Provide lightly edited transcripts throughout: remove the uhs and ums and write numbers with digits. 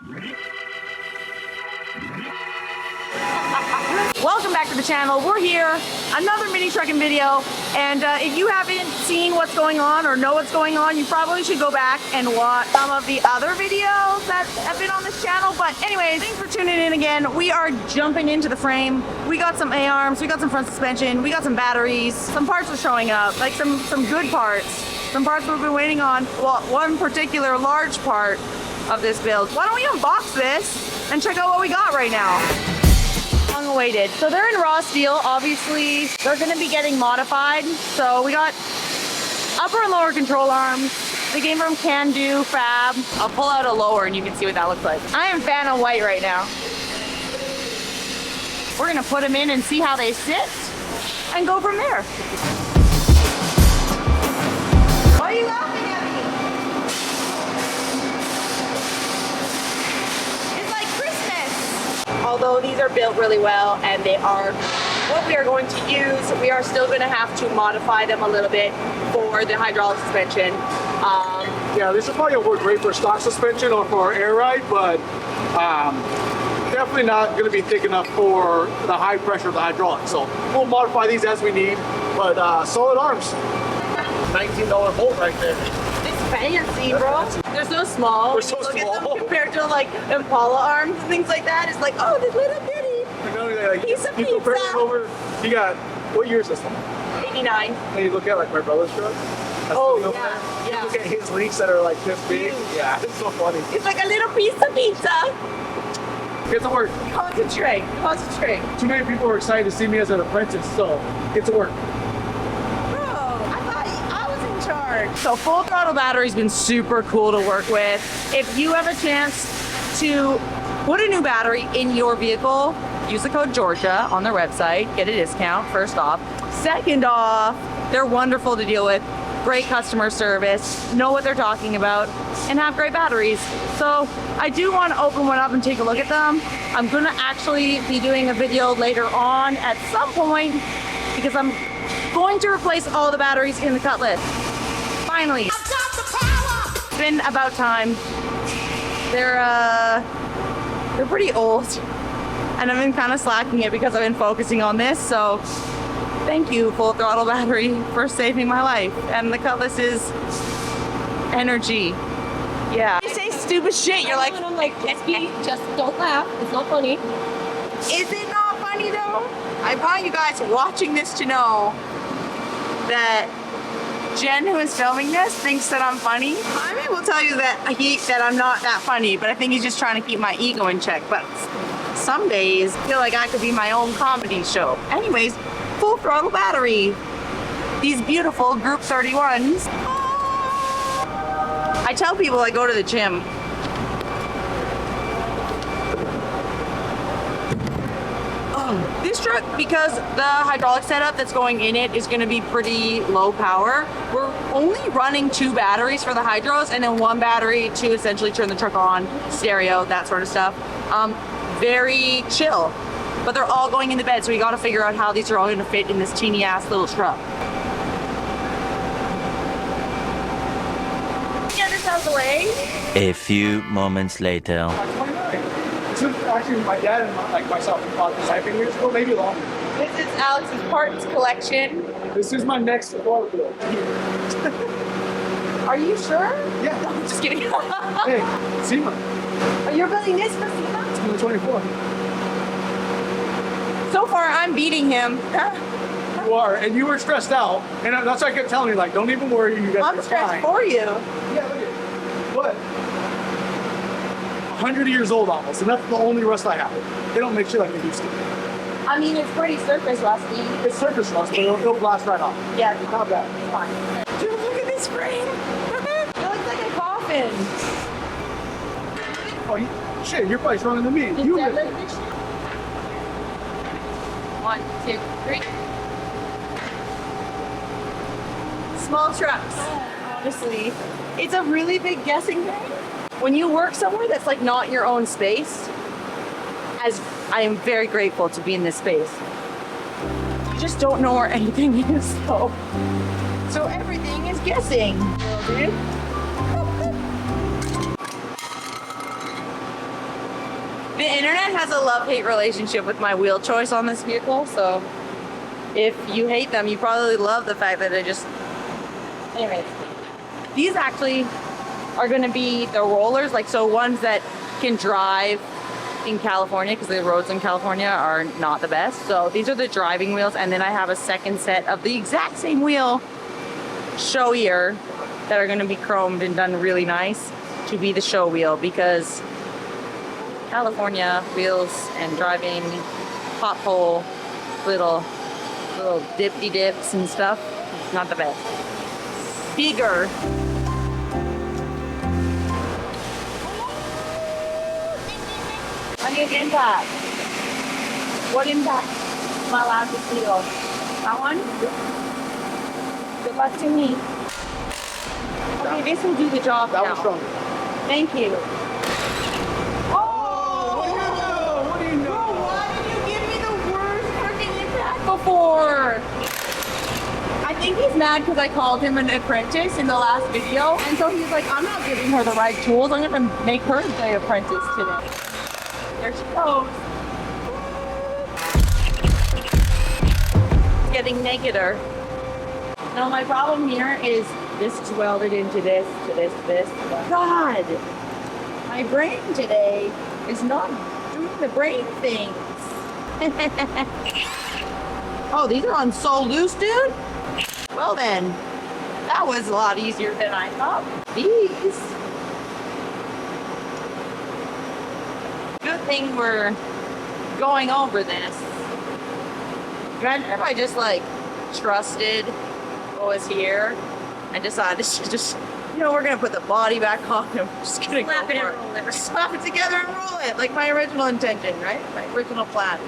Welcome back to the channel. We're here, another mini trucking video, and if you haven't seen what's going on or know what's going on, you probably should go back and watch some of the other videos that have been on this channel. But anyways, thanks for tuning in again. We are jumping into the frame. We got some A-arms, we got some front suspension, we got some batteries, some parts are showing up, like some good parts, some parts we've been waiting on. Well, one particular large part of this build. Why don't we unbox this and check out what we got right now? Long awaited. So they're in raw steel. Obviously, they're going to be getting modified. So we got upper and lower control arms. They came from Can Do Fab. I'll pull out a lower and you can see what that looks like. I am fan of white right now. We're going to put them in and see how they sit and go from there. Why are you laughing at me? It's like Christmas. Although these are built really well and they are what we are going to use, we are still going to have to modify them a little bit for the hydraulic suspension. Yeah, this is probably going to work great for stock suspension or for air ride, but definitely not going to be thick enough for the high pressure of the hydraulic. So we'll modify these as we need, but solid arms. $19 bolt right there. It's fancy, bro. They're so small. They're so small. Compared to like Impala arms and things like that. It's like, oh, this little bitty piece of you compare it pizza. over, you got, what year is this one? 89. And you look at like my brother's truck. Oh, You yeah. look at his leaks that are like this big. Yeah, it's so funny. It's like a little piece of pizza. Get to work. Concentrate. Concentrate. Too many people are excited to see me as an apprentice, so get to work. Bro, I thought I was in charge. So full throttle battery's been super cool to work with. If you have a chance to put a new battery in your vehicle, use the code Georjah on their website, get a discount, first off. Second off, they're wonderful to deal with. Great customer service, know what they're talking about, and have great batteries. So I do want to open one up and take a look at them. I'm going to actually be doing a video later on at some point because I'm going to replace all the batteries in the Cutlass. Finally. It's been about time. They're pretty old and I've been kind of slacking it because I've been focusing on this. So thank you, Full Throttle Battery, for saving my life. And the Cutlass is energy. Yeah. You say stupid shit, you're like, I'm like, Pesky, just don't laugh. It's not funny. is it not funny though? I want you guys watching this to know that Jen, who is filming this, thinks that I'm funny. I mean, will tell you that I'm not that funny, but I think he's just trying to keep my ego in check. But some days, I feel like I could be my own comedy show. Anyways, Full Throttle Battery. These beautiful Group 31s. I tell people I go to the gym. This truck, because the hydraulic setup that's going in it is going to be pretty low power, we're only running 2 batteries for the hydros and then 1 battery to essentially turn the truck on, stereo, that sort of stuff. Very chill, but they're all going in the bed, so we got to figure out how these are all going to fit in this teeny ass little truck. Get this out of the way. A few moments later. This is actually my dad and myself who bought this 5 years ago, maybe longer. This is Alex's parts collection. This is my next car build. Are you sure? Yeah. No, I'm just kidding. Hey, SEMA. You're building this for SEMA? It's going to 24. So far, I'm beating him. You are, and you were stressed out, and that's why I kept telling you, like, don't even worry, you guys I'm are stressed fine. for you. Yeah, look at it. What? 100 years old almost, and that's the only rust I have. They don't make shit like they used to. I mean, it's pretty surface rusty. It's surface rust, but it'll blast right off. Yeah, It's not bad. it's fine. Dude, look at this frame. It looks like a coffin. Oh, shit, you're probably stronger than me. You live it. 1, 2, 3. Small trucks. Honestly, it's a really big guessing game. When you work somewhere that's like not your own space, as I am very grateful to be in this space, you just don't know where anything is, so everything is guessing. The internet has a love-hate relationship with my wheel choice on this vehicle, so if you hate them, you probably love the fact that they just... Anyways, these actually are going to be the rollers, like so ones that can drive in California, because the roads in California are not the best. So these are the driving wheels, and then I have a second set of the exact same wheel, showier, that are going to be chromed and done really nice to be the show wheel, because California wheels and driving pothole little dippy dips and stuff, not the best. Bigger. I need impact. What impact am I allowed to feel? That one? Good luck to me. Okay, this will do the job That now. one's stronger. Thank you. What do you know? Bro, why did you give me the worst freaking impact before? I think he's mad because I called him an apprentice in the last video. And so he's like, I'm not giving her the right tools. I'm going to make her the apprentice today. There she goes. It's getting nakeder. No, my problem here is this is welded into this, to this, to this. God, my brain today is not doing the brain things. Oh, these are on so loose, dude? Well then, that was a lot easier than I thought. These. Good thing we're going over this. Imagine if I just like trusted what was here and decided to just, you know, we're gonna put the body back on and we're just gonna Slap go it for and roll it. Slap it together and roll it, like my original intention, right? My original plan.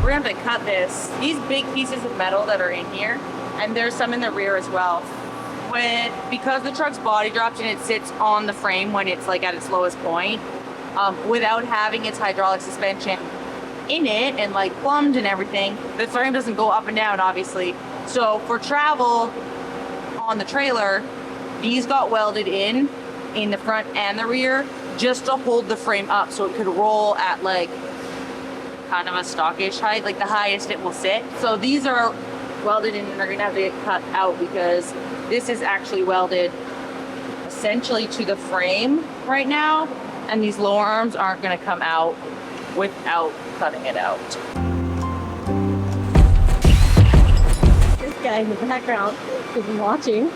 We're gonna have to cut this. These big pieces of metal that are in here, and there's some in the rear as well. Because the truck's body dropped and it sits on the frame when it's like at its lowest point, without having its hydraulic suspension in it and like plumbed and everything, the frame doesn't go up and down, obviously. So for travel on the trailer, these got welded in the front and the rear just to hold the frame up so it could roll at like kind of a stockish height, like the highest it will sit. So these are welded in and are gonna have to get cut out because this is actually welded essentially to the frame right now, and these lower arms aren't gonna come out without cutting it out. This guy in the background is watching.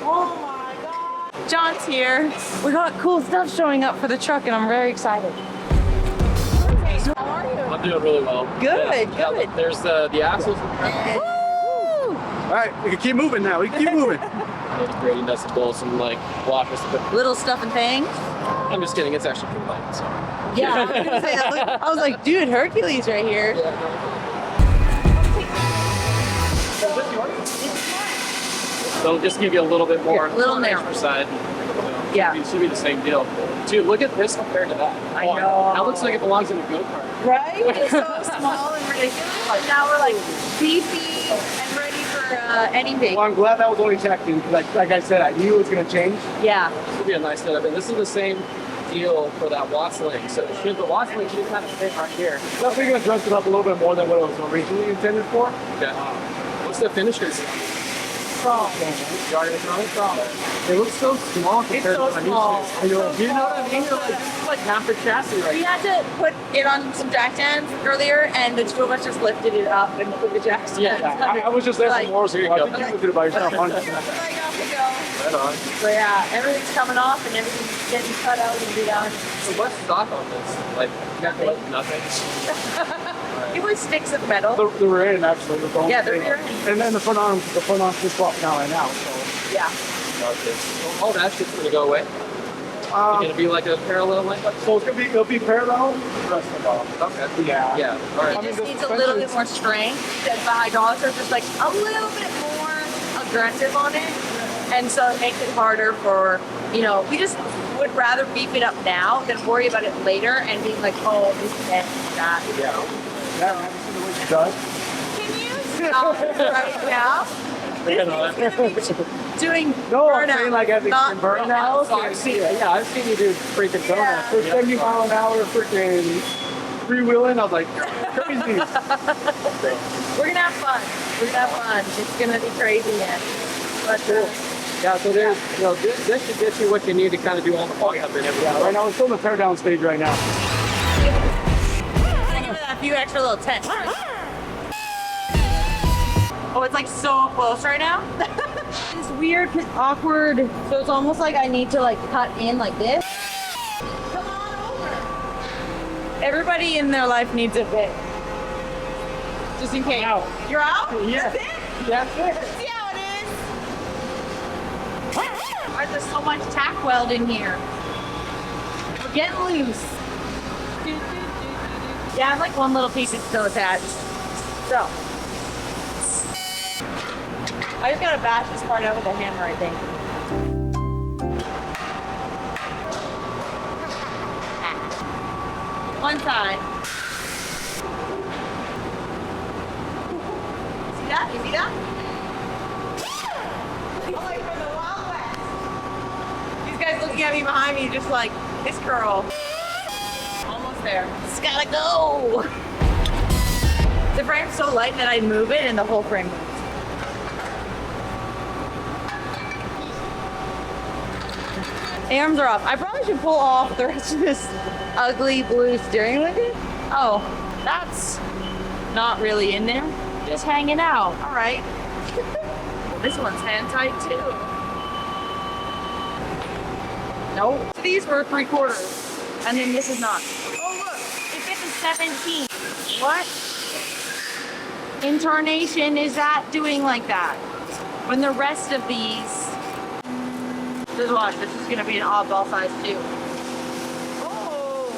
Oh my God. John's here. We got cool stuff showing up for the truck and I'm very excited. How are you? I'm doing really well. Good, Yeah, good. there's the axles. Woo! All right, we can keep moving now. We can keep moving. There's grading nuts and bolts and like blockers. But Little stuff and things. I'm just kidding. It's actually pretty light. So. Yeah, I was gonna say that. I was like, dude, Hercules right here. They'll just give you a little bit more. A little narrow. extra side. Yeah. It should be the same deal. Dude, look at this compared to that. I know. That looks like it belongs in a go-kart. Right? It's so small and ridiculous. But now we're like beefy and ready for anything. Well, I'm glad that was only teching because, like I said, I knew it was going to change. Yeah. This would be a nice setup. And this is the same deal for that Watts link. So the Watts link should kind of fit right here. Definitely going to dress it up a little bit more than what it was originally intended for. Okay. What's the finish gonna be? It looks so small compared so to what small. I'm used to. You know what I mean? You're like, this is like half the chassis right We now. had to put it on some jack stands earlier, and the two of us just lifted it up and put the jack stands. Yeah, I was just there Like- for more, so Here you I go. think you did it by yourself. Like, off we go. Right on. So yeah, everything's coming off and everything's getting cut out and redone. So what's stock on this? Like, nothing. It was sticks of metal. The rear end actually was the only Yeah, the thing. rear end. And then the front arms just swapped now right now. So Yeah. All that shit's gonna go away. It's gonna be like a parallel link. so it'll be parallel. The rest of it off. Okay. Yeah. Yeah. All right. It just the needs a little bit suspension's- more strength. The hydraulics are just like a little bit more aggressive on it. And so it makes it harder for, you know, we just would rather beef it up now than worry about it later and being like, oh, this and that. Yeah. Yeah, have you seen the way she does? Can you stop right now? You know, Doing No, I'm burnout, saying like as not in burnout. so I've seen, yeah, I've seen you do freaking donuts. For 70 mile an hour freaking freewheeling, I was like, you're crazy. We're gonna have fun. We're gonna have fun. It's gonna be crazy, man. But Yeah, so there's, you know, this should get you what you need to kind of do all the fun stuff in every hour. Right now, we're still in the tear down stage right now. I'm gonna give it a few extra little tense. Oh, it's like so close right now. It's weird, awkward. So it's almost like I need to like cut in like this. Come on over. Everybody in their life needs a bit. Just in case. Out. You're out? Yes. That's it? That's it. See how it is? Why is there so much tack weld in here? We're getting loose. Yeah, I have like one little piece that's still attached. So. I just gotta bash this part out with a hammer, I think. One side. See that? You see that? I'm like from the Wild West. These guys looking at me behind me just like, this girl. Almost there. Just gotta go. The frame's so light that I move it and the whole frame moves. Arms are off. I probably should pull off the rest of this ugly blue steering wheel. Oh, that's not really in there. Just hanging out. All right. This one's hand tight too. Nope. These were 3/4, and then this is not. Oh look, it fits a 17. What? In tarnation is that doing like that? When the rest of these. Just watch, this is gonna be an oddball size too. Oh!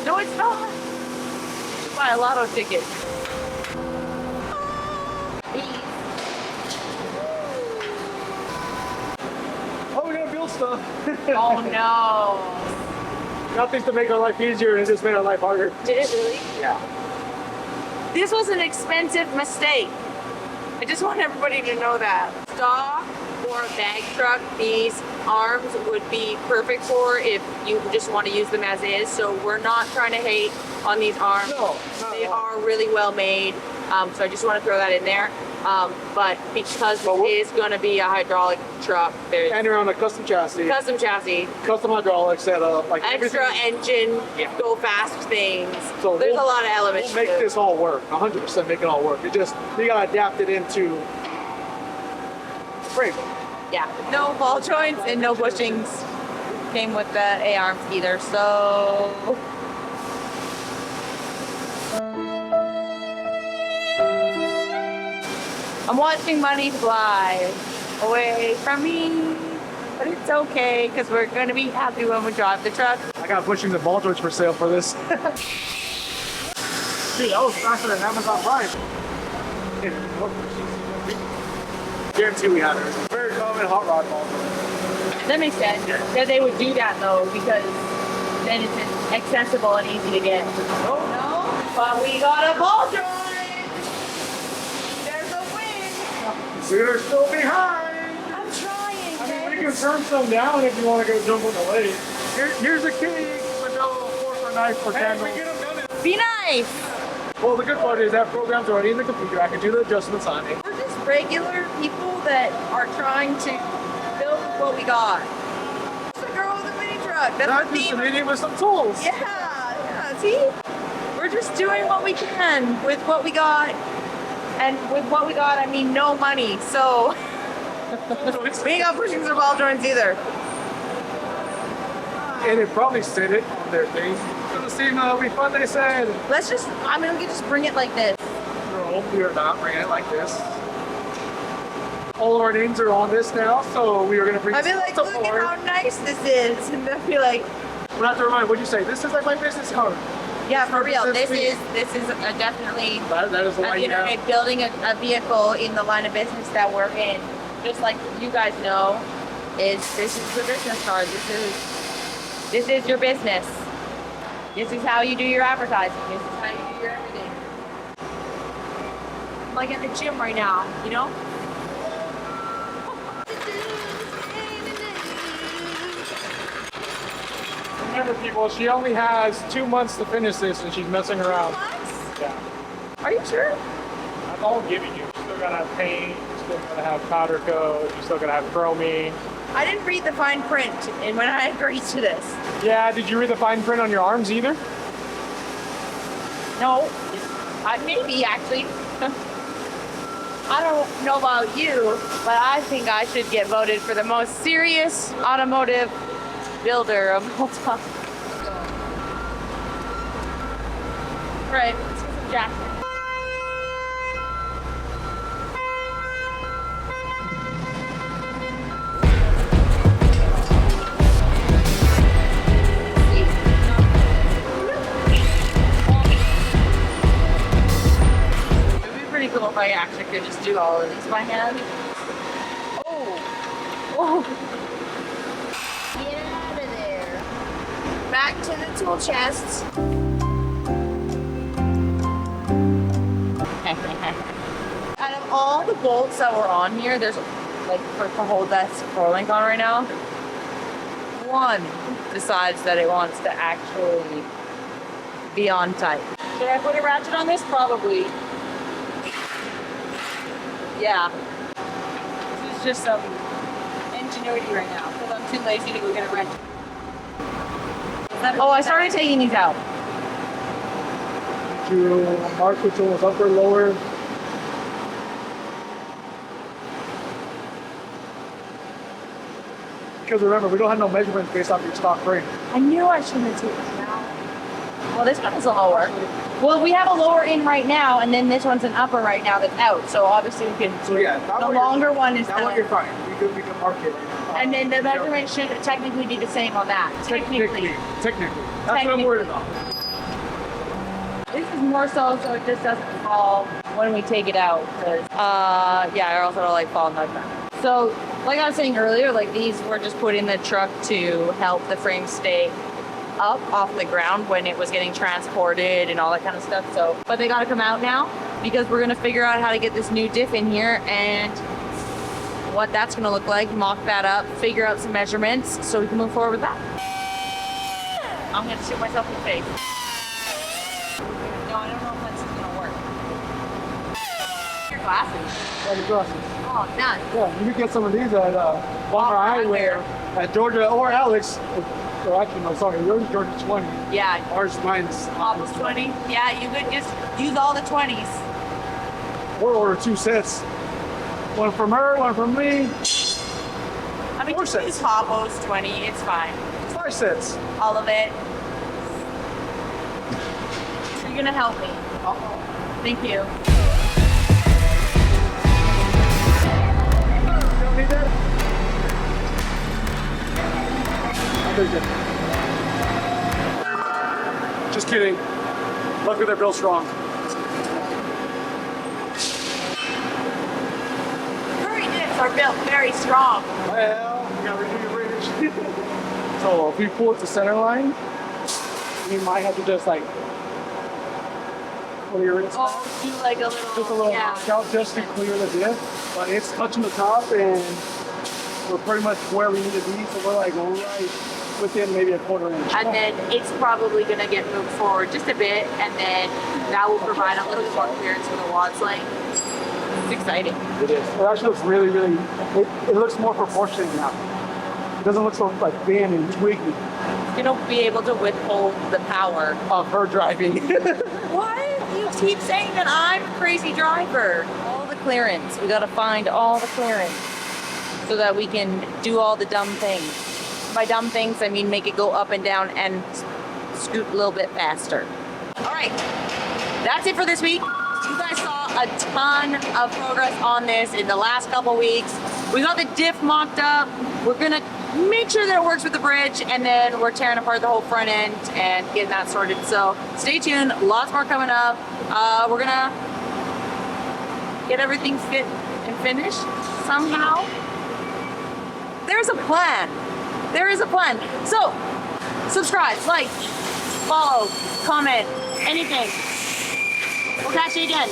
No, it's not! Just buy a lotto ticket. Oh, we're gonna build stuff. Oh no! Nothing's to make our life easier, and it just made our life harder. Did it really? Yeah. This was an expensive mistake. I just want everybody to know that. Stock or a bag truck, these arms would be perfect for if you just want to use them as is. So we're not trying to hate on these arms. No, They are really well made. So I just want to throw that in there. But because this is going to be a hydraulic truck, there's And you're on a custom chassis, custom chassis, custom hydraulic setup, like extra everything. engine, Yeah. go fast things. So There's a lot of elements We'll make to it. this all work. 100% make it all work. It just you gotta adapt it into frame. Yeah, no ball joints and no bushings came with the A-arms either, so. I'm watching money fly away from me, but it's okay because we're gonna be happy when we drive the truck. I got bushings and ball joints for sale for this. Dude, that was faster than Amazon Prime. Guarantee we have it. It's a very common hot rod ball joint. That makes sense. That they would do that though because then it's accessible and easy to get. Oh no, but we got a ball joint. There's a win. So you're still behind. I'm trying. I mean, we can turn some down if you want to go jump on the lake. Here's a key with no fork or knife or candle. Be nice. Well, the good part is that program's already in the computer. I can do the adjustments on it. We're just regular people that are trying to build what we got. It's a girl with a mini truck. That's Not the just theme. an idiot with some tools. Yeah, see? We're just doing what we can with what we got. And with what we got, I mean no money. So we ain't got bushings or ball joints either. And it probably said it on their thing. Doesn't seem be fun, they said. Let's just, I mean, we can just bring it like this. No, we are not bringing it like this. All of our names are on this now, so we are going to bring I'd be this like, to look at forward. how nice this is. And they'll be like, We'll have to remind, what'd you say? This is like my business card. yeah, for real. This represents is definitely, That is the line you you know, have. building a vehicle in the line of business that we're in. Just like you guys know, this is the business card. This is your business. This is how you do your advertising. This is how you do your everything. I'm like at the gym right now, you know? Remember, people, she only has 2 months to finish this, and she's messing around. Yeah. Are you sure? That's all I'm giving you. You're still gonna have paint, you're still gonna have powder coat, you're still gonna have chroming. I didn't read the fine print and when I agreed to this. Yeah, did you read the fine print on your arms either? No, maybe actually. I don't know about you, but I think I should get voted for the most serious automotive builder of all time. Right, let's get some jackets. Pretty cool if I actually could just do all of these by hand. Oh! Get out of there. Back to the tool chests. Out of all the bolts that were on here, there's like to hold that scroll link on right now. One decides that it wants to actually be on tight. Should I put a ratchet on this? Probably. Yeah. This is just some ingenuity right now because I'm too lazy to go get a wrench. Oh, I started taking these out. Did you mark which one was upper, lower? Because remember, we don't have no measurements based off your stock frame. I knew I shouldn't have taken them out. Well, this one is a lower. Well, we have a lower in right now, and then this one's an upper right now that's out. So obviously we can. So yeah, the longer one is that one you're fine. We can mark it. And then the measurement should technically be the same on that. Technically. That's what I'm worried about. This is more so it just doesn't fall when we take it out. Cause, yeah, or else it'll like fall like that. So, like I was saying earlier, like these were just put in the truck to help the frame stay up off the ground when it was getting transported and all that kind of stuff. So, but they got to come out now because we're gonna figure out how to get this new diff in here and what that's gonna look like, mock that up, figure out some measurements so we can move forward with that. I'm gonna shoot myself in the face. No, I don't know if this is gonna work. Your glasses. Yeah, the glasses. Oh, nice. Yeah, you can get some of these at Bomber Eyewear at Georgia or Alex. Or actually, no, sorry, yours is Georgia 20. Yeah. Ours, mine's Almost 20. Yeah, you could just use all the 20s. Or order 2 sets. One from her, one from me. I mean, 4 just sets. use Hobos 20. It's fine. 5 sets. All of it. So you're gonna help me. Thank you. You don't need that? Just kidding. Luckily they're built strong. Currie dips are built very strong. Well, you gotta redo your range. So if we pull it to center line, we might have to just like pull your wrist. Oh, do like a little. Just a little knockout just to clear the diff. But it's touching the top and we're pretty much where we need to be. So we're like right within maybe a 1/4 inch. And then it's probably gonna get moved forward just a bit, and then that will provide a little bit more clearance for the wad sling. It's exciting. It is. It actually looks really, really, it looks more proportionate now. It doesn't look so like thin and twiggy It's gonna be able to withhold the power. of her driving. What? You keep saying that I'm a crazy driver. All the clearance. We gotta find all the clearance so that we can do all the dumb things. By dumb things, I mean make it go up and down and scoot a little bit faster. All right, that's it for this week. You guys saw a ton of progress on this in the last couple weeks. We got the diff mocked up. We're gonna make sure that it works with the bridge, and then we're tearing apart the whole front end and getting that sorted. So stay tuned, lots more coming up. We're gonna get everything fit and finished somehow. There's a plan. There is a plan. So subscribe, like, follow, comment, anything. We'll catch you again.